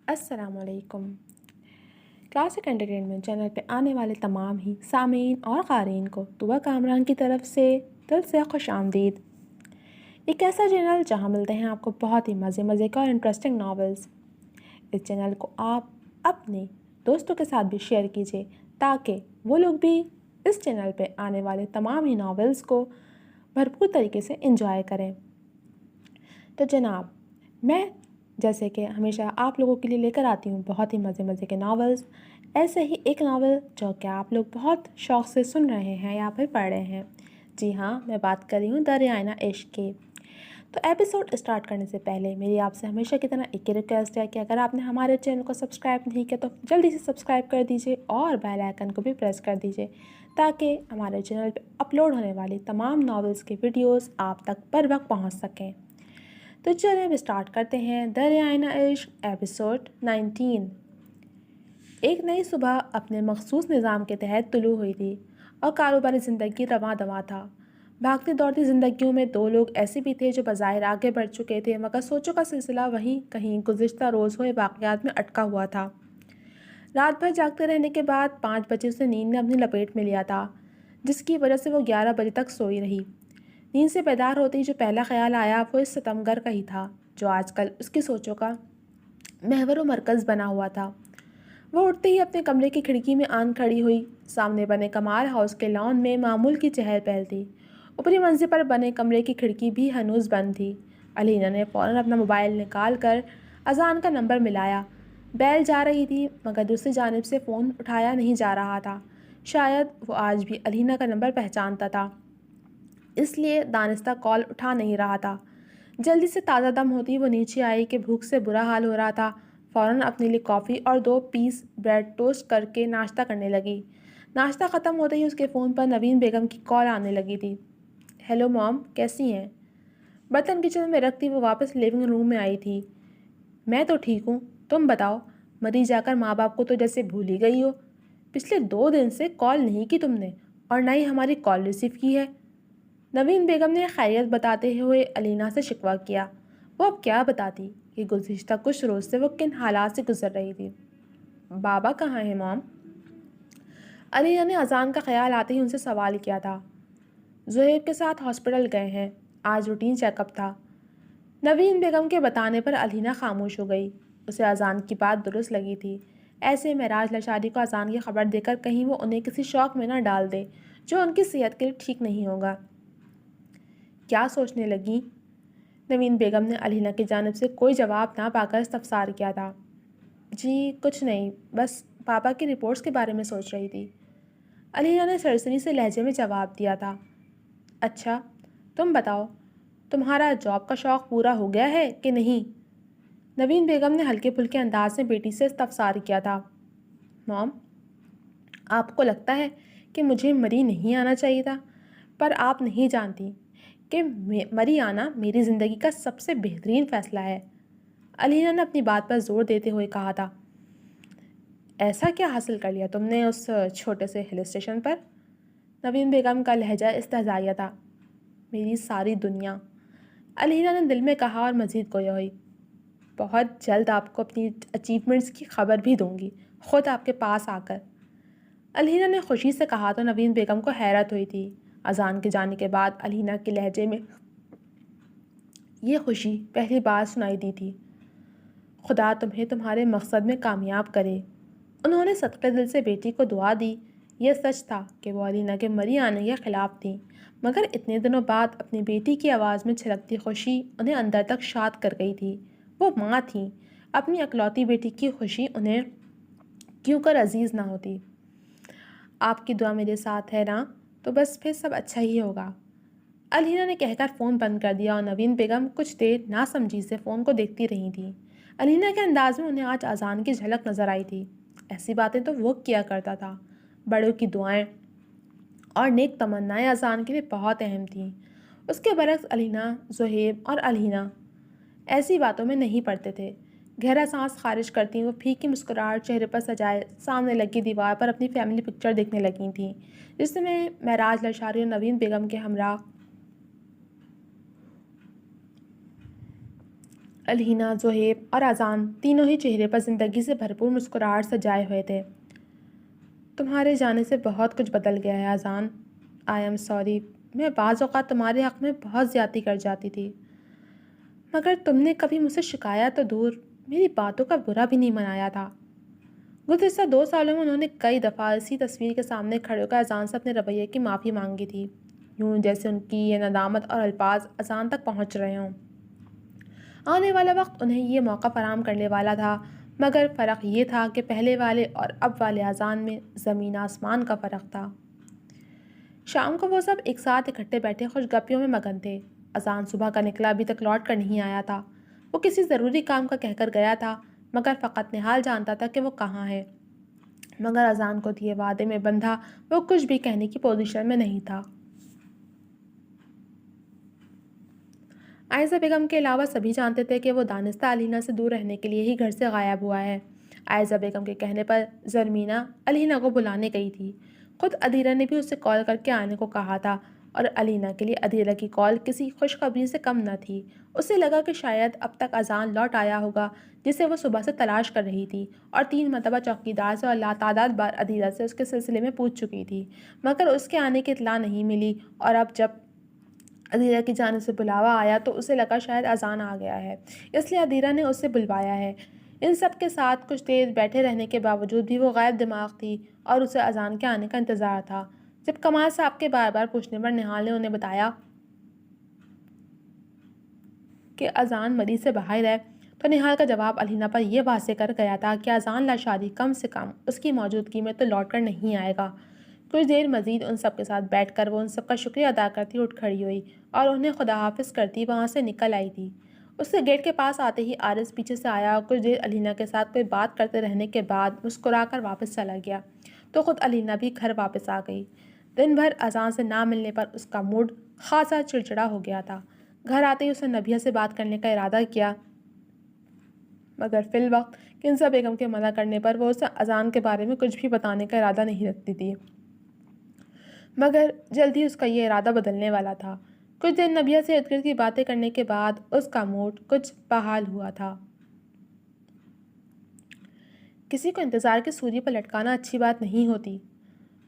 السلام علیکم۔ Classic entertainment channel پہ آنے والے تمام ہی سامعین اور قارئین کو طبع کامران کی طرف سے دل سے خوش آمدید۔ ایک ایسا چینل جہاں ملتے ہیں آپ کو بہت ہی مزے کے اور انٹرسٹنگ ناولز۔ اس چینل کو آپ اپنے دوستوں کے ساتھ بھی شیئر کیجیے تاکہ وہ لوگ بھی اس چینل پہ آنے والے تمام ہی ناولز کو بھرپور طریقے سے انجوائے کریں۔ تو جناب، میں جیسے کہ ہمیشہ آپ لوگوں کے لیے لے کر آتی ہوں بہت ہی مزے کے ناولز۔ ایسے ہی ایک ناول جو کہ آپ لوگ بہت شوق سے سن رہے ہیں یا پھر پڑھ رہے ہیں، جی ہاں، میں بات کر رہی ہوں دریائے عشق کی۔ تو ایپیسوڈ اسٹارٹ کرنے سے پہلے میری آپ سے ہمیشہ کی طرح ایک ہی ریکویسٹ ہے کہ اگر آپ نے ہمارے چینل کو سبسکرائب نہیں کیا تو جلدی سے سبسکرائب کر دیجیے اور بیل آئیکن کو بھی پریس کر دیجیے تاکہ ہمارے چینل پہ اپلوڈ ہونے والی تمام ناولز کے ویڈیوز آپ تک بر وقت پہنچ سکیں۔ تو چلیں اب اسٹارٹ کرتے ہیں دریائے عشق ایپیسوڈ 19۔ ایک نئی صبح اپنے مخصوص نظام کے تحت طلوع ہوئی تھی اور کاروباری زندگی رواں دواں تھا۔ بھاگتی دوڑتی زندگیوں میں دو لوگ ایسے بھی تھے جو بظاہر آگے بڑھ چکے تھے مگر سوچوں کا سلسلہ وہیں کہیں گزشتہ روز ہوئے واقعات میں اٹکا ہوا تھا۔ رات بھر جاگتے رہنے کے بعد 5 بجے اسے نیند نے اپنی لپیٹ میں لیا تھا، جس کی وجہ سے وہ 11 بجے تک سوئی رہی۔ نیند سے بیدار ہوتے ہی جو پہلا خیال آیا وہ اس ستمگر کا ہی تھا جو آج کل اس کی سوچوں کا محور و مرکز بنا ہوا تھا۔ وہ اٹھتے ہی اپنے کمرے کی کھڑکی میں آن کھڑی ہوئی۔ سامنے بنے کمال ہاؤس کے لان میں معمول کی چہل پہل تھی۔ اوپری منزل پر بنے کمرے کی کھڑکی بھی ہنوز بند تھی۔ علینا نے فوراً اپنا موبائل نکال کر اذان کا نمبر ملایا۔ بیل جا رہی تھی مگر دوسری جانب سے فون اٹھایا نہیں جا رہا تھا۔ شاید وہ آج بھی علینا کا نمبر پہچانتا تھا، اس لیے دانستہ کال اٹھا نہیں رہا تھا۔ جلدی سے تازہ دم ہوتی وہ نیچے آئی کہ بھوک سے برا حال ہو رہا تھا۔ فوراً اپنے لیے کافی اور 2 پیس بریڈ ٹوسٹ کر کے ناشتہ کرنے لگی۔ ناشتہ ختم ہوتے ہی اس کے فون پر نوین بیگم کی کال آنے لگی تھی۔ ہیلو مام، کیسی ہیں؟ برتن کچن میں رکھتی وہ واپس لیونگ روم میں آئی تھی۔ میں تو ٹھیک ہوں، تم بتاؤ، مری جا کر ماں باپ کو تو جیسے بھول ہی گئی ہو۔ پچھلے 2 دن سے کال نہیں کی تم نے اور نہ ہی ہماری کال ریسیو کی ہے۔ نوین بیگم نے خیریت بتاتے ہوئے علینا سے شکوہ کیا۔ وہ اب کیا بتاتی کہ گزشتہ کچھ روز سے وہ کن حالات سے گزر رہی تھی۔ بابا کہاں ہیں مام؟ علینا نے اذان کا خیال آتے ہی ان سے سوال کیا تھا۔ زہیب کے ساتھ ہاسپٹل گئے ہیں، آج روٹین چیک اپ تھا۔ نوین بیگم کے بتانے پر علینا خاموش ہو گئی۔ اسے اذان کی بات درست لگی تھی۔ ایسے معراج لشاری کو اذان کی خبر دے کر کہیں وہ انہیں کسی شوق میں نہ ڈال دے جو ان کی صحت کے لیے ٹھیک نہیں ہوگا۔ کیا سوچنے لگیں؟ نوین بیگم نے علینا کی جانب سے کوئی جواب نہ پا کر استفسار کیا تھا۔ جی کچھ نہیں، بس پاپا کی رپورٹس کے بارے میں سوچ رہی تھی، علینا نے سرسری سے لہجے میں جواب دیا تھا۔ اچھا، تم بتاؤ، تمہارا جاب کا شوق پورا ہو گیا ہے کہ نہیں؟ نوین بیگم نے ہلکے پھلکے انداز میں بیٹی سے استفسار کیا تھا۔ مام، آپ کو لگتا ہے کہ مجھے مری نہیں آنا چاہیے تھا، پر آپ نہیں جانتی کہ مری آنا میری زندگی کا سب سے بہترین فیصلہ ہے، علینا نے اپنی بات پر زور دیتے ہوئے کہا تھا۔ ایسا کیا حاصل کر لیا تم نے اس چھوٹے سے ہل اسٹیشن پر؟ نوین بیگم کا لہجہ استہزائیہ تھا۔ میری ساری دنیا، علینا نے دل میں کہا اور مزید گویا ہوئی۔ بہت جلد آپ کو اپنی اچیومنٹس کی خبر بھی دوں گی، خود آپ کے پاس آ کر، علینا نے خوشی سے کہا تو نوین بیگم کو حیرت ہوئی تھی۔ اذان کے جانے کے بعد علینا کے لہجے میں یہ خوشی پہلی بار سنائی دی تھی۔ خدا تمہیں تمہارے مقصد میں کامیاب کرے۔ انہوں نے صدقے دل سے بیٹی کو دعا دی۔ یہ سچ تھا کہ وہ علینا کے مری آنے کے خلاف تھیں، مگر اتنے دنوں بعد اپنی بیٹی کی آواز میں چھلکتی خوشی انہیں اندر تک شاد کر گئی تھی۔ وہ ماں تھیں، اپنی اکلوتی بیٹی کی خوشی انہیں کیوں کر عزیز نہ ہوتی۔ آپ کی دعا میرے ساتھ ہے نا، تو بس پھر سب اچھا ہی ہوگا، علینا نے کہہ کر فون بند کر دیا اور نوین بیگم کچھ دیر ناسمجھی سے فون کو دیکھتی رہی تھیں۔ علینا کے انداز میں انہیں آج اذان کی جھلک نظر آئی تھی۔ ایسی باتیں تو وہ کیا کرتا تھا۔ بڑوں کی دعائیں اور نیک تمنائیں اذان کے لیے بہت اہم تھیں۔ اس کے برعکس علینا، زہیب اور علینا ایسی باتوں میں نہیں پڑتے تھے۔ گہرا سانس خارج کرتی وہ پھیکی مسکراہٹ چہرے پر سجائے سامنے لگی دیوار پر اپنی فیملی پکچر دیکھنے لگی تھیں، جس میں معراج لشاری اور نوین بیگم کے ہمراہ الہینہ، زہیب اور اذان تینوں ہی چہرے پر زندگی سے بھرپور مسکراہٹ سجائے ہوئے تھے۔ تمہارے جانے سے بہت کچھ بدل گیا ہے اذان۔ آئی ایم سوری، میں بعض اوقات تمہارے حق میں بہت زیادتی کر جاتی تھی، مگر تم نے کبھی مجھ سے شکایت تو دور میری باتوں کا برا بھی نہیں منایا تھا۔ گزشتہ 2 سالوں میں انہوں نے کئی دفعہ اسی تصویر کے سامنے کھڑے ہو کر اذان سے اپنے رویے کی معافی مانگی تھی، یوں جیسے ان کی یہ ندامت اور الفاظ اذان تک پہنچ رہے ہوں۔ آنے والا وقت انہیں یہ موقع فراہم کرنے والا تھا، مگر فرق یہ تھا کہ پہلے والے اور اب والے اذان میں زمین آسمان کا فرق تھا۔ شام کو وہ سب ایک ساتھ اکٹھے بیٹھے خوش گپیوں میں مگن تھے۔ اذان صبح کا نکلا ابھی تک لوٹ کر نہیں آیا تھا۔ وہ کسی ضروری کام کا کہہ کر گیا تھا، مگر فقط نہال جانتا تھا کہ وہ کہاں ہے۔ مگر اذان کو دیے وعدے میں بندھا وہ کچھ بھی کہنے کی پوزیشن میں نہیں تھا۔ عائزہ بیگم کے علاوہ سبھی جانتے تھے کہ وہ دانستہ الہینہ سے دور رہنے کے لیے ہی گھر سے غائب ہوا ہے۔ عائزہ بیگم کے کہنے پر زرمینہ الہینہ کو بلانے گئی تھی۔ خود ادیرہ نے بھی اسے کال کر کے آنے کو کہا تھا، اور الہینہ کے لیے ادیرہ کی کال کسی خوشخبری سے کم نہ تھی۔ اسے لگا کہ شاید اب تک اذان لوٹ آیا ہوگا، جسے وہ صبح سے تلاش کر رہی تھی، اور 3 مرتبہ چوکیدار سے اور لاتعداد بار ادیرہ سے اس کے سلسلے میں پوچھ چکی تھی، مگر اس کے آنے کی اطلاع نہیں ملی۔ اور اب جب ادیرہ کی جانب سے بلاوا آیا تو اسے لگا شاید اذان آ گیا ہے، اس لیے ادیرہ نے اسے بلوایا ہے۔ ان سب کے ساتھ کچھ دیر بیٹھے رہنے کے باوجود بھی وہ غائب دماغ تھی، اور اسے اذان کے آنے کا انتظار تھا۔ جب کمال صاحب کے بار بار پوچھنے پر نہال نے انہیں بتایا کہ اذان مریض سے باہر ہے، تو نہال کا جواب الہینہ پر یہ واضح کر گیا تھا کہ اذان لاشادی کم سے کم اس کی موجودگی میں تو لوٹ کر نہیں آئے گا۔ کچھ دیر مزید ان سب کے ساتھ بیٹھ کر وہ ان سب کا شکریہ ادا کرتی اٹھ کھڑی ہوئی اور انہیں خدا حافظ کرتی وہاں سے نکل آئی تھی۔ اس کے گیٹ کے پاس آتے ہی عارض پیچھے سے آیا اور کچھ دیر الہینہ کے ساتھ کوئی بات کرتے رہنے کے بعد مسکرا کر واپس چلا گیا، تو خود الہینہ بھی گھر واپس آ گئی۔ دن بھر اذان سے نہ ملنے پر اس کا موڈ خاصا چڑچڑا ہو گیا تھا۔ گھر آتے ہی اس نے نبیہ سے بات کرنے کا ارادہ کیا، مگر فی الوقت کنزہ بیگم کے منع کرنے پر وہ اسے اذان کے بارے میں کچھ بھی بتانے کا ارادہ نہیں رکھتی تھی، مگر جلد ہی اس کا یہ ارادہ بدلنے والا تھا۔ کچھ دیر نبیہ سے ارد گرد کی باتیں کرنے کے بعد اس کا موڈ کچھ بحال ہوا تھا۔ کسی کو انتظار کی سوری پر لٹکانا اچھی بات نہیں ہوتی۔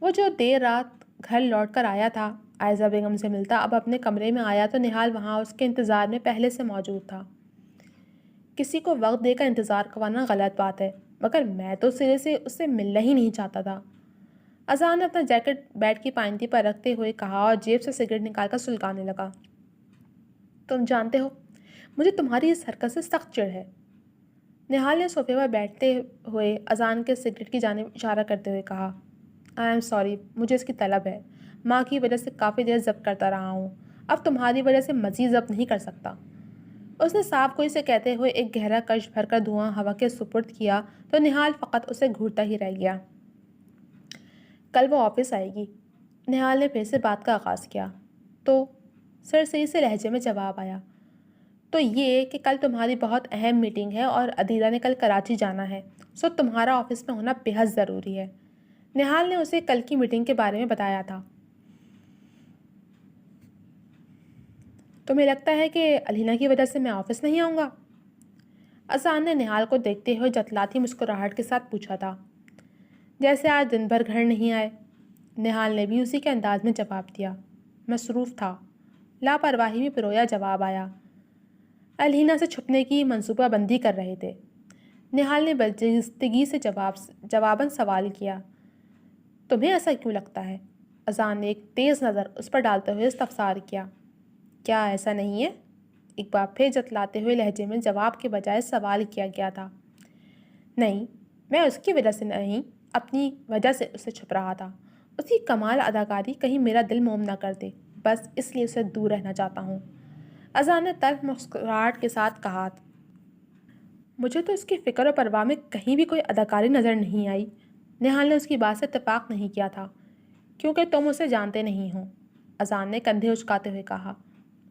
وہ جو دیر رات گھر لوٹ کر آیا تھا، عائزہ بیگم سے ملتا اب اپنے کمرے میں آیا تو نہال وہاں اس کے انتظار میں پہلے سے موجود تھا۔ کسی کو وقت دے کر انتظار کروانا غلط بات ہے، مگر میں تو سرے سے اس سے ملنا ہی نہیں چاہتا تھا۔ اذان نے اپنا جیکٹ بیڈ کی پائنتی پر رکھتے ہوئے کہا اور جیب سے سگریٹ نکال کر سلگانے لگا۔ تم جانتے ہو، مجھے تمہاری اس حرکت سے سخت چڑ ہے۔ نہال نے صوفے پر بیٹھتے ہوئے اذان کے سگریٹ کی جانب اشارہ کرتے ہوئے کہا، آئی ایم سوری، مجھے اس کی طلب ہے۔ ماں کی وجہ سے کافی دیر ضبط کرتا رہا ہوں، اب تمہاری وجہ سے مزید ضبط نہیں کر سکتا۔ اس نے صاف گوئی سے کہتے ہوئے ایک گہرا کش بھر کر دھواں ہوا کے سپرد کیا، تو نہال فقط اسے گھورتا ہی رہ گیا۔ کل وہ آفس آئے گی، نہال نے پھر سے بات کا آغاز کیا، تو سرسری سے لہجے میں جواب آیا، تو یہ کہ کل تمہاری بہت اہم میٹنگ ہے اور ادیرہ نے کل کراچی جانا ہے، سو تمہارا آفس میں ہونا بے حد ضروری ہے۔ نہال نے اسے کل کی میٹنگ کے بارے میں بتایا تھا۔ تمہیں لگتا ہے کہ الہینہ کی وجہ سے میں آفس نہیں آؤں گا؟ اذان نے نہال کو دیکھتے ہوئے جتلاتی مسکراہٹ کے ساتھ پوچھا تھا، جیسے آج دن بھر گھر نہیں آئے۔ نہال نے بھی اسی کے انداز میں جواب دیا، مصروف تھا۔ لاپرواہی میں پرویا جواب آیا، الہینہ سے چھپنے کی منصوبہ بندی کر رہے تھے۔ نہال نے برجستگی سے جواباً سوال کیا، تمہیں ایسا کیوں لگتا ہے؟ اذان نے ایک تیز نظر اس پر ڈالتے ہوئے استفسار کیا، کیا ایسا نہیں ہے؟ ایک بار پھر جتلاتے ہوئے لہجے میں جواب کے بجائے سوال کیا گیا تھا۔ نہیں، میں اس کی وجہ سے نہیں، اپنی وجہ سے اسے چھپ رہا تھا۔ اس کی کمال اداکاری کہیں میرا دل موم نہ کر دے، بس اس لیے اسے دور رہنا چاہتا ہوں۔ اذان نے تلخ مسکراہٹ کے ساتھ کہا، مجھے تو اس کی فکر و پرواہ میں کہیں بھی کوئی اداکاری نظر نہیں آئی۔ نہال نے اس کی بات سے اتفاق نہیں کیا تھا، کیونکہ تم اسے جانتے نہیں ہو، اذان نے کندھے اچکاتے ہوئے کہا،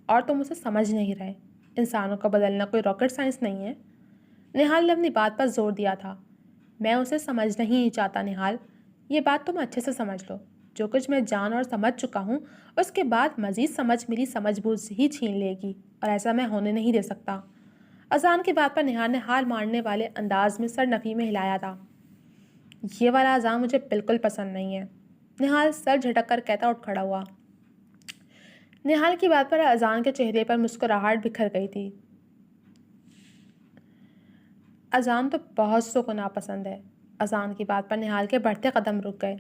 اور تم اسے سمجھ نہیں رہے۔ انسانوں کو بدلنا کوئی راکٹ سائنس نہیں ہے۔ نہال نے اپنی بات پر زور دیا تھا، میں اسے سمجھنا ہی نہیں چاہتا نہال، یہ بات تم اچھے سے سمجھ لو۔ جو کچھ میں جان اور سمجھ چکا ہوں، اس کے بعد مزید سمجھ میری سمجھ بوجھ ہی چھین لے گی، اور ایسا میں ہونے نہیں دے سکتا۔ اذان کی بات پر نہال نے حال مارنے والے انداز میں سر نفی میں ہلایا تھا۔ یہ والا اذان مجھے بالکل پسند نہیں ہے، نہال سر جھٹک کر کہتا اٹھ کھڑا ہوا۔ نہال کی بات پر اذان کے چہرے پر مسکراہٹ بکھر گئی تھی۔ اذان تو بہت سو کو ناپسند ہے۔ اذان کی بات پر نہال کے بڑھتے قدم رک گئے۔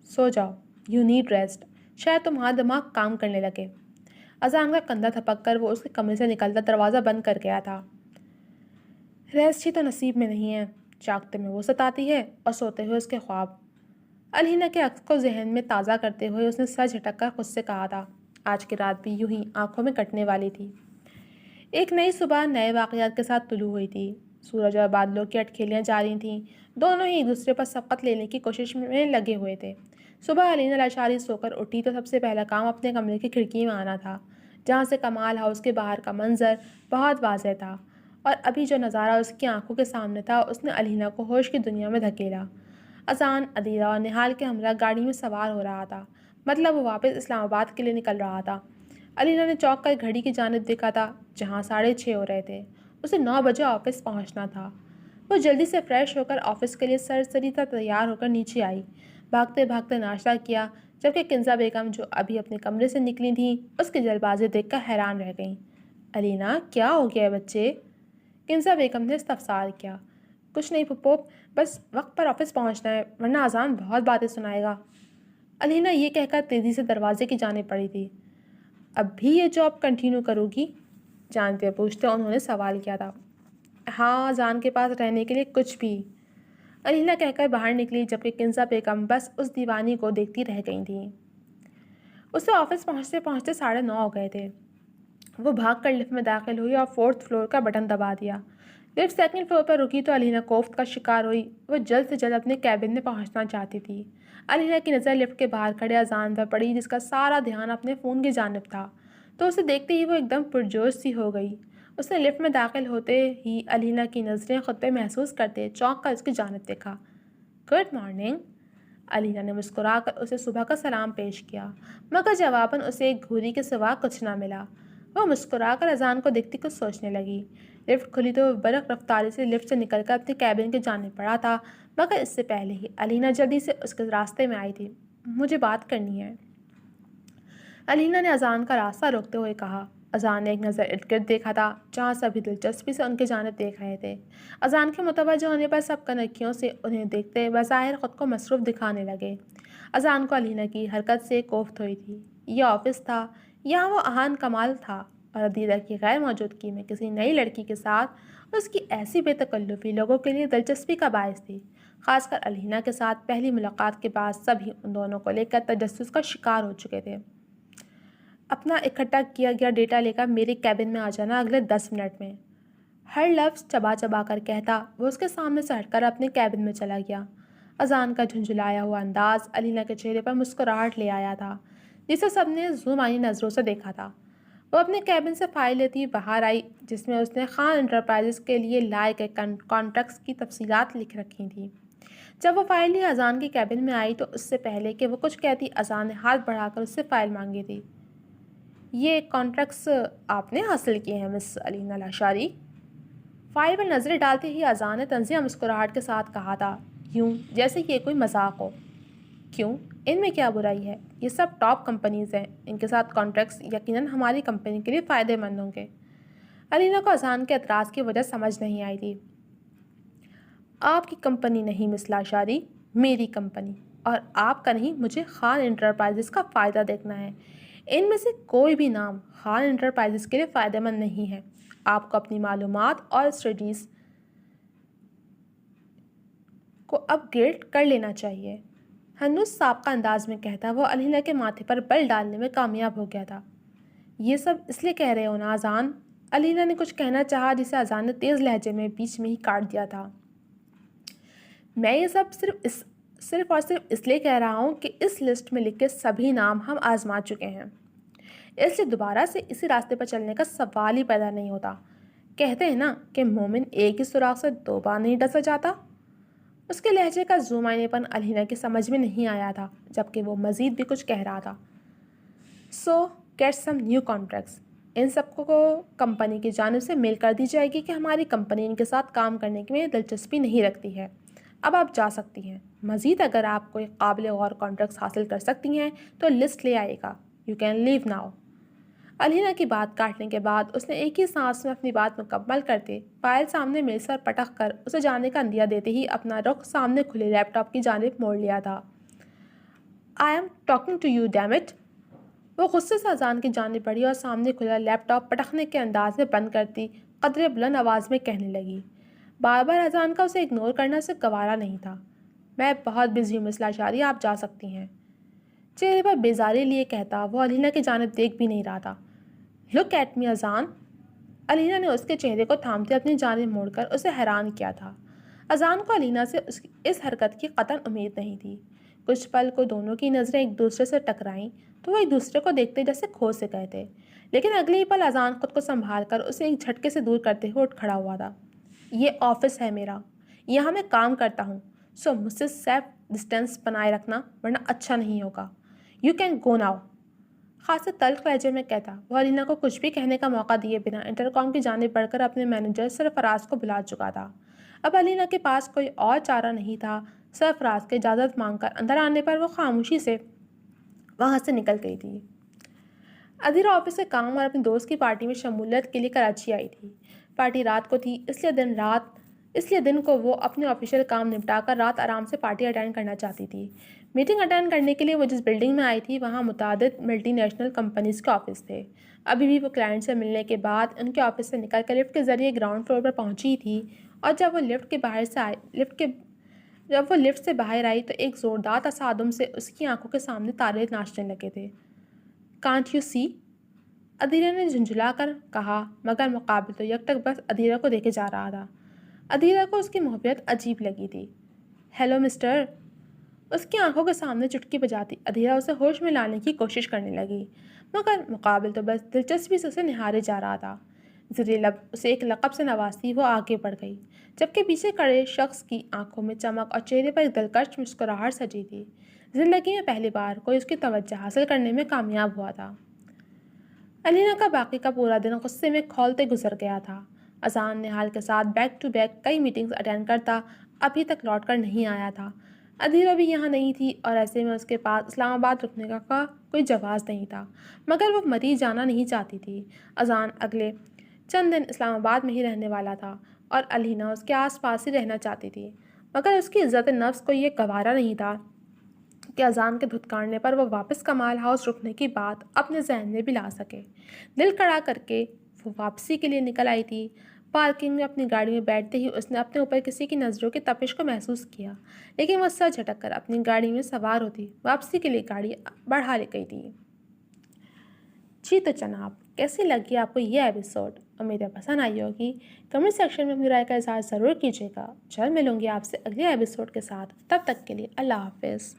سو جاؤ، یو نیڈ ریسٹ، شاید تمہارا دماغ کام کرنے لگے۔ اذان کا کندھا تھپک کر وہ اس کے کمرے سے نکلتا دروازہ بند کر گیا تھا۔ ریسٹ ہی تو نصیب میں نہیں ہے، جاگتے میں وہ ستاتی ہے اور سوتے ہوئے اس کے خواب۔ الہینہ کے عکس کو ذہن میں تازہ کرتے ہوئے اس نے سر جھٹک کر خود سے کہا تھا، آج کی رات بھی یوں ہی آنکھوں میں کٹنے والی تھی۔ ایک نئی صبح نئے واقعات کے ساتھ طلوع ہوئی تھی۔ سورج اور بادلوں کی اٹکھیلیاں جاری تھیں، دونوں ہی ایک دوسرے پر سبقت لینے کی کوشش میں لگے ہوئے تھے۔ صبح الینہ لاشاری سو کر اٹھی تو سب سے پہلا کام اپنے کمرے کی کھڑکی میں آنا تھا، جہاں سے کمال ہاؤس کے باہر کا منظر بہت واضح تھا، اور ابھی جو نظارہ اس کی آنکھوں کے سامنے تھا اس نے الینہ کو ہوش کی دنیا میں دھکیلا۔ اذان، عدیرہ اور نہال کے ہمراہ گاڑی میں سوار ہو رہا تھا، مطلب وہ واپس اسلام آباد کے لیے نکل رہا تھا۔ الینہ نے چونک کر گھڑی کی جانب دیکھا تھا، جہاں 6:30 ہو رہے تھے۔ اسے 9 بجے آفس پہنچنا تھا۔ وہ جلدی سے فریش ہو کر آفس کے لیے سرسری سا تیار ہو کر نیچے آئی، بھاگتے بھاگتے ناشتہ کیا، جبکہ کنزا بیگم جو ابھی اپنے کمرے سے نکلی تھیں اس کی جلد بازی دیکھ کر حیران رہ گئیں۔ الینہ، کیا ہو گیا ہے بچے؟ کنزا بیگم نے استفسار کیا۔ کچھ نہیں پھپھو، بس وقت پر آفس پہنچنا ہے ورنہ اذان بہت باتیں سنائے گا۔ الینہ یہ کہہ کر تیزی سے دروازے کی جانب پڑی تھی۔ اب بھی یہ جاب کنٹینیو کرو گی؟ جانتے پوچھتے انہوں نے سوال کیا تھا۔ ہاں، اذان کے پاس رہنے کے لیے کچھ بھی، الینہ کہہ کر باہر نکلی، جبکہ کنزا بیگم بس اس دیوانی کو دیکھتی رہ گئی تھیں۔ اسے آفس پہنچتے پہنچتے 9:30 ہو گئے تھے۔ وہ بھاگ کر لفٹ میں داخل ہوئی اور 4تھ فلور کا بٹن دبا دیا۔ لفٹ 2nd فلور پر رکی تو الینہ کوفت کا شکار ہوئی۔ وہ جلد سے جلد اپنے کیبن میں پہنچنا چاہتی تھی۔ الینہ کی نظر لفٹ کے باہر کھڑے اذان پر پڑی، جس کا سارا دھیان اپنے فون کی جانب تھا، تو اسے دیکھتے ہی وہ ایک دم پرجوش سی ہو گئی۔ اس نے لفٹ میں داخل ہوتے ہی الینہ کی نظریں خود پہ محسوس کرتے چونک کر اس کی جانب دیکھا۔ گڈ مارننگ، الینہ نے مسکرا کر اسے صبح کا سلام پیش کیا، مگر جواباً اسے ایک گھوری کے سوا کچھ نہ ملا۔ وہ مسکرا کر اذان کو دیکھتی کچھ سوچنے لگی۔ لفٹ کھلی تو وہ برق رفتاری سے لفٹ سے نکل کر اپنے کیبن کی جانب پڑا تھا، مگر اس سے پہلے ہی الینہ جلدی سے اس کے راستے میں آئی تھی۔ مجھے بات کرنی ہے، الینہ نے اذان کا راستہ روکتے ہوئے کہا۔ اذان نے ایک نظر ارد گرد دیکھا تھا، جہاں سبھی دلچسپی سے ان کی جانب دیکھ رہے تھے۔ اذان کے متوجہ ہونے پر سب کنکھیوں سے انہیں دیکھتے بظاہر خود کو مصروف دکھانے لگے۔ اذان کو الینہ کی حرکت سے کوفت ہوئی تھی۔ یہ آفس تھا، یہاں وہ اہان کمال تھا، اور عدیرہ کی غیر موجودگی میں کسی نئی لڑکی کے ساتھ اس کی ایسی بے تکلفی لوگوں کے لیے دلچسپی کا باعث تھی۔ خاص کر الینہ کے ساتھ پہلی ملاقات کے بعد سبھی ان دونوں کو لے کر تجسس کا شکار ہو چکے تھے۔ اپنا اکٹھا کیا گیا ڈیٹا لے کر میرے کیبن میں آ جانا اگلے 10 منٹ میں، ہر لفظ چبا چبا کر کہتا وہ اس کے سامنے سے ہٹ کر اپنے کیبن میں چلا گیا۔ اذان کا جھنجھلایا ہوا انداز الینہ کے چہرے پر مسکراہٹ لے آیا تھا، جسے سب نے زوم آئی نظروں سے دیکھا تھا۔ وہ اپنے کیبن سے فائل لیتی باہر آئی، جس میں اس نے خان انٹرپرائزز کے لیے لائے گئے کانٹریکٹس کی تفصیلات لکھ رکھی تھیں۔ جب وہ فائل لی اذان کے کیبن میں آئی تو اس سے پہلے کہ وہ کچھ کہتی اذان نے ہاتھ بڑھا کر اس سے فائل مانگی تھی۔ یہ کانٹریکٹس آپ نے حاصل کیے ہیں مس الینہ لاشاری؟ فائل پر نظریں ڈالتے ہی اذان نے طنزیہ مسکراہٹ کے ساتھ کہا تھا، یوں جیسے یہ کوئی مذاق ہو۔ کیوں، ان میں کیا برائی ہے؟ یہ سب ٹاپ کمپنیز ہیں، ان کے ساتھ کانٹریکٹس یقیناً ہماری کمپنی کے لیے فائدے مند ہوں گے۔ الینہ کو اذان کے اعتراض کی وجہ سمجھ نہیں آئی تھی۔ آپ کی کمپنی نہیں مس لاشاری، میری کمپنی، اور آپ کا نہیں، مجھے خان انٹرپرائزز کا فائدہ دیکھنا ہے۔ ان میں سے کوئی بھی نام خان انٹرپرائزز کے لیے فائدہ مند نہیں ہے۔ آپ کو اپنی معلومات اور اسٹریٹجیز کو اپ گریڈ کر لینا چاہیے۔ ہنوز سابقہ انداز میں کہتا وہ الینہ کے ماتھے پر بل ڈالنے میں کامیاب ہو گیا تھا۔ یہ سب اس لیے کہہ رہے ہو نا اذان؟ الینہ نے کچھ کہنا چاہا، جسے اذان نے تیز لہجے میں بیچ میں ہی کاٹ دیا تھا۔ میں یہ سب صرف اور صرف اس لیے کہہ رہا ہوں کہ اس لسٹ میں لکھے سبھی نام ہم آزما چکے ہیں، اس لیے دوبارہ سے اسی راستے پر چلنے کا سوال ہی پیدا نہیں ہوتا۔ کہتے ہیں نا کہ مومن ایک ہی سوراخ سے 2 بار نہیں ڈسا جاتا۔ اس کے لہجے کا زوم آنے پن الینہ کی سمجھ میں نہیں آیا تھا، جبکہ وہ مزید بھی کچھ کہہ رہا تھا۔ So get some new contracts, ان سب کو کمپنی کی جانب سے میل کر دی جائے گی کہ ہماری کمپنی ان کے ساتھ کام کرنے میں دلچسپی نہیں رکھتی ہے۔ اب آپ جا سکتی ہیں۔ مزید اگر آپ کوئی قابل غور کانٹریکٹس حاصل کر سکتی ہیں تو لسٹ لے آئے گا۔ You can leave now. Alina کی بات کاٹنے کے بعد اس نے ایک ہی سانس میں اپنی بات مکمل کرتے پائل سامنے میز پر پٹک کر اسے جانے کا اندیا دیتے ہی اپنا رخ سامنے کھلے لیپ ٹاپ کی جانب موڑ لیا تھا۔ I am talking to you damn it. وہ غصے سے اذان کی جانب بڑھی اور سامنے کھلا لیپ ٹاپ پٹکنے کے انداز میں بند کرتی قدرے بلند آواز میں کہنے لگی۔ بار بار اذان کا اسے اگنور کرنا اسے گوارا نہیں تھا۔ میں بہت بزی ہوں مسئلہ شاری، آپ جا سکتی ہیں۔ چہرے پر بیزاری لیے کہتا وہ علینا کی جانب دیکھ بھی نہیں رہا تھا۔ لک ایٹ می اذان۔ علینا نے اس کے چہرے کو تھامتے اپنی جانب موڑ کر اسے حیران کیا تھا۔ اذان کو علینا سے اس حرکت کی قطعاً امید نہیں تھی۔ کچھ پل کو دونوں کی نظریں ایک دوسرے سے ٹکرائیں تو وہ ایک دوسرے کو دیکھتے جیسے کھو سے گئے تھے، لیکن اگلے ہی پل اذان خود کو سنبھال کر اسے ایک جھٹکے سے دور کرتے ہوئے اٹھ کھڑا ہوا تھا۔ یہ آفس ہے میرا، یہاں میں کام کرتا ہوں، سو مجھ سے سیف ڈسٹینس بنائے رکھنا ورنہ اچھا نہیں ہوگا۔ You can go now. خاصے تلخ لہجے میں کہتا وہ علینا کو کچھ بھی کہنے کا موقع دیے بنا انٹرکام کی جانب بڑھ کر اپنے مینیجر سرفراز کو بلا چکا تھا۔ اب علینا کے پاس کوئی اور چارہ نہیں تھا۔ سرفراز کی اجازت مانگ کر اندر آنے پر وہ خاموشی سے وہاں سے نکل گئی تھی۔ ادھیرا آفس سے کام اور اپنے دوست کی پارٹی میں شمولیت کے لیے کراچی آئی تھی۔ پارٹی رات کو تھی، اس لیے دن کو وہ اپنے آفیشیل کام نپٹا کر رات آرام سے پارٹی اٹینڈ کرنا چاہتی تھی۔ میٹنگ اٹینڈ کرنے کے لیے وہ جس بلڈنگ میں آئی تھی وہاں متعدد ملٹی نیشنل کمپنیز کے آفس تھے۔ ابھی بھی وہ کلائنٹ سے ملنے کے بعد ان کے آفس سے نکل کر لفٹ کے ذریعے گراؤنڈ فلور پر پہنچی تھی، اور جب وہ لفٹ سے باہر آئی تو ایک زوردار تصادم سے اس کی آنکھوں کے سامنے تارے ناچنے لگے تھے۔ کانٹ یو سی؟ ادھیرا نے جھنجھلا کر کہا، مگر مقابل تو یک ٹک بس ادھیرا کو دیکھے جا رہا تھا۔ ادھیرا کو اس کی محبت عجیب لگی تھی۔ Hello mister. اس کی آنکھوں کے سامنے چٹکی بجاتی ادھیرا اسے ہوش میں لانے کی کوشش کرنے لگی، مگر مقابل تو بس دلچسپی سے اسے نہارے جا رہا تھا۔ زیر لب اسے ایک لقب سے نوازتی وہ آگے بڑھ گئی، جبکہ پیچھے کھڑے شخص کی آنکھوں میں چمک اور چہرے پر ایک دلکش مسکراہٹ سجی تھی۔ زندگی میں پہلی بار کوئی اس کی توجہ حاصل کرنے میں کامیاب ہوا تھا۔ علینا کا باقی کا پورا دن غصے میں کھولتے گزر گیا تھا۔ اذان نہال کے ساتھ بیک ٹو بیک کئی میٹنگز اٹینڈ کرتا ابھی تک لوٹ کر نہیں آیا تھا۔ ادھیرا بھی یہاں نہیں تھی اور ایسے میں اس کے پاس اسلام آباد رکنے کا کوئی جواز نہیں تھا، مگر وہ مری جانا نہیں چاہتی تھی۔ اذان اگلے چند دن اسلام آباد میں ہی رہنے والا تھا اور علینا اس کے آس پاس ہی رہنا چاہتی تھی، مگر اس کی عزت نفس کو یہ گوارا نہیں تھا کہ اذان کے دھتکارنے پر وہ واپس کمال ہاؤس رکنے کی بات اپنے ذہن میں بھی لا سکے۔ دل کڑا کر کے وہ واپسی کے لیے نکل آئی تھی۔ پارکنگ میں اپنی گاڑی میں بیٹھتے ہی اس نے اپنے اوپر کسی کی نظروں کی تپش کو محسوس کیا، لیکن وہ سر جھٹک کر اپنی گاڑی میں سوار ہوتی واپسی کے لیے گاڑی بڑھا لے گئی تھی۔ جی تو جناب، کیسی لگی آپ کو یہ ایپیسوڈ؟ امید ہے پسند آئی ہوگی۔ کمنٹ سیکشن میں اپنی رائے کا اظہار ضرور کیجیے گا۔ جلد ملوں گی آپ سے اگلے ایپیسوڈ کے ساتھ، تب تک کے لیے اللہ حافظ۔